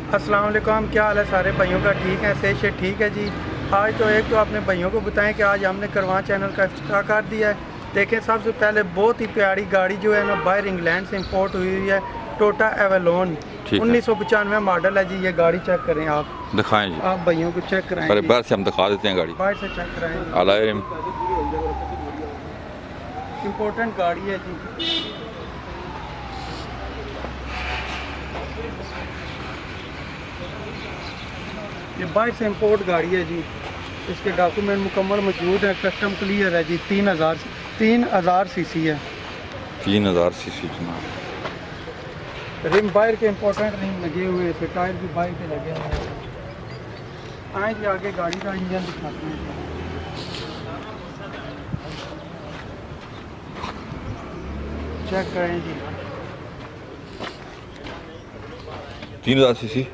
अस्सलाम वालेकुम, क्या हाल है सारे भाइयों का? ठीक है, सेहत से ठीक है जी। आज तो एक तो अपने भाइयों को बताएं कि आज हमने करवां चैनल का इफ्तिताह कर दिया है। देखें, सबसे पहले बहुत ही प्यारी गाड़ी जो है ना बाहर इंग्लैंड से इंपोर्ट हुई हुई है, टोटा एवेलॉन 1995 मॉडल है जी। ये गाड़ी चेक करें, आप दिखाएं जी। आप भाइयों को चेक कराएं। अरे बाहर से हम दिखा देते हैं गाड़ी, बाहर से चेक कराएं। अलायम इम्पोर्टेंट गाड़ी है जी। ये बाहर से इंपोर्ट गाड़ी है जी। इसके डॉक्यूमेंट मुकम्मल मौजूद है, कस्टम क्लियर है जी। 3000 सीसी है। 3000 सीसी जनाब। रिम बाहर के इंपॉर्टेंट रिम लगे हुए हैं, टायर भी बाहर के लगे हुए हैं। आए जी आगे गाड़ी का इंजन दिखाते हैं। चेक करें जी। 3000 सीसी।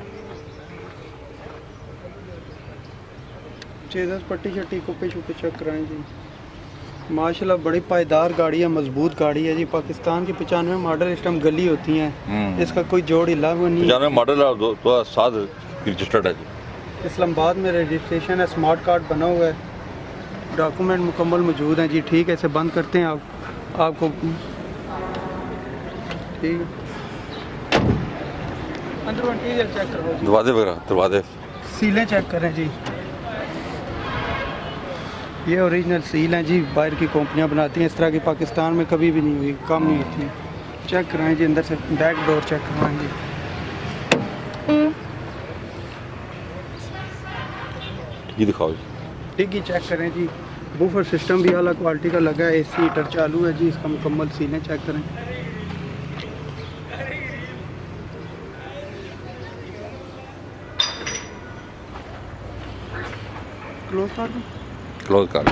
चेज़स पट्टी शट्टी कुप्पे शुप्पे चेक कराएं जी। माशाल्लाह बड़ी पायदार गाड़ी है, मजबूत गाड़ी है जी। पाकिस्तान की 95 मॉडल इस टाइम गली होती हैं, इसका कोई जोड़ हिला हुआ नहीं। 95 मॉडल 2007 रजिस्टर्ड है जी। इस्लामाबाद में रजिस्ट्रेशन है, स्मार्ट कार्ड बना हुआ है, डॉक्यूमेंट मुकम्मल मौजूद हैं जी। ठीक है, इसे बंद करते हैं आपको ठीक है। अंदर इंटीरियर चेक करो जी। दरवाजे सीलें चेक करें जी। ये ओरिजिनल सील हैं जी, बाहर की कंपनियां बनाती हैं, इस तरह की पाकिस्तान में कभी भी नहीं हुई, कम नहीं होती। चेक कराएं जी, अंदर से बैक डोर चेक करवाएं जी। ये दिखाओ जी। डिग्गी चेक करें जी। बूफर सिस्टम भी आला क्वालिटी का लगा है, एसी हीटर चालू है जी। इसका मुकम्मल सीलें चेक करें। क्लोज कर दो।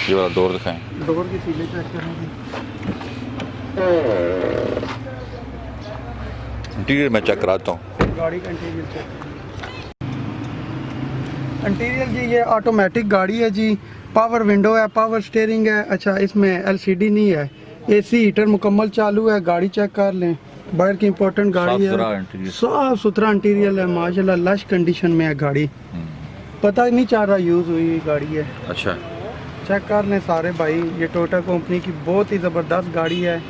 ये वाला डोर दिखाएं। डोर की सीलें चेक करें जी। इंटीरियर मैं चेक कराता हूँ। गाड़ी का इंटीरियर चेक करें। इंटीरियर जी ये ऑटोमेटिक गाड़ी है जी। पावर विंडो है, पावर स्टीयरिंग है। अच्छा, इसमें एलसीडी नहीं है। एसी हीटर मुकम्मल चालू है। गाड़ी चेक कर लें, बाहर की इंपॉर्टेंट गाड़ी है, साफ सुथरा इंटीरियर है माशाल्लाह, लश कंडीशन में है गाड़ी। पता ही नहीं चल रहा यूज़ हुई गाड़ी है। अच्छा, चेक कर लें सारे भाई, ये टोयोटा कंपनी की बहुत ही ज़बरदस्त गाड़ी है।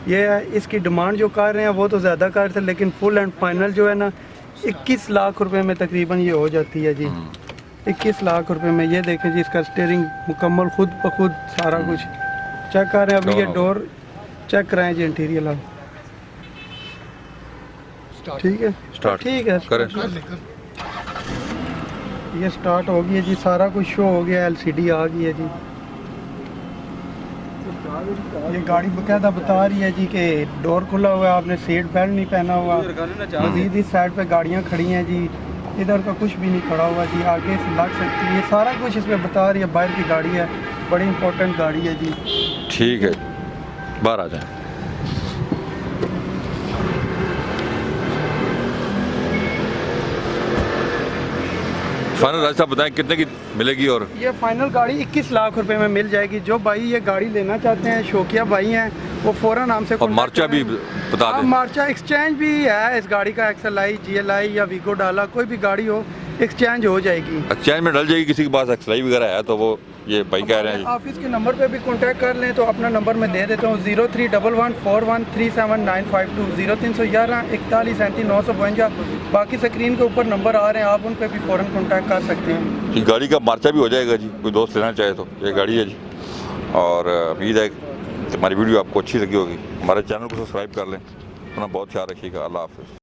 ये है, इसकी डिमांड जो कर रहे हैं वो तो ज़्यादा कर रहे थे, लेकिन फुल एंड फाइनल जो है ना 21 लाख रुपए में तकरीबन ये हो जाती है जी। 21 लाख रुपए में। ये देखें जी, इसका स्टीयरिंग मुकम्मल खुद ब खुद सारा कुछ चेक कर रहे हैं। अभी ये डोर चेक कराएं जी, इंटीरियर आप। ठीक है, स्टार्ट ठीक है करें। ये स्टार्ट हो गई है जी, सारा कुछ शो हो गया, एलसीडी आ गई है जी। ये गाड़ी बकायदा बता रही है जी कि डोर खुला हुआ है, आपने सीट बेल्ट नहीं पहना हुआ। मजीद इस साइड पे गाड़ियाँ खड़ी हैं जी, इधर का कुछ भी नहीं खड़ा हुआ जी, आगे से लग सकती है। ये सारा कुछ इसमें बता रही है, बाहर की गाड़ी है, बड़ी इंपॉर्टेंट गाड़ी है जी। ठीक है, बाहर आ जाए। फाइनल रास्ता बताएं कितने की मिलेगी? और ये फाइनल गाड़ी 21 लाख रुपए में मिल जाएगी। जो भाई ये गाड़ी लेना चाहते हैं, शौकिया भाई हैं, वो फौरन हमसे और मार्चा भी बता दें। मार्चा एक्सचेंज भी है इस गाड़ी का, XLI GLI या वीगो डाला कोई भी गाड़ी हो एक्सचेंज हो जाएगी। एक्सचेंज में डल जाएगी। किसी के पास XLI वगैरह है तो वो ये भाई कह रहे हैं। ऑफिस के नंबर पे भी कांटेक्ट कर लें तो अपना नंबर मैं दे देता हूँ 0311413792 0311 41 37 952। बाकी स्क्रीन के ऊपर नंबर आ रहे हैं, आप उन पे भी फ़ौरन कांटेक्ट कर सकते हैं। इस गाड़ी का मार्चा भी हो जाएगा जी, कोई दोस्त लेना चाहे तो। ये गाड़ी है जी, और उम्मीद है कि हमारी वीडियो आपको अच्छी लगी होगी। हमारे चैनल को सब्सक्राइब कर लें। अपना बहुत ख्याल रखिएगा। अल्लाह हाफ़िज़।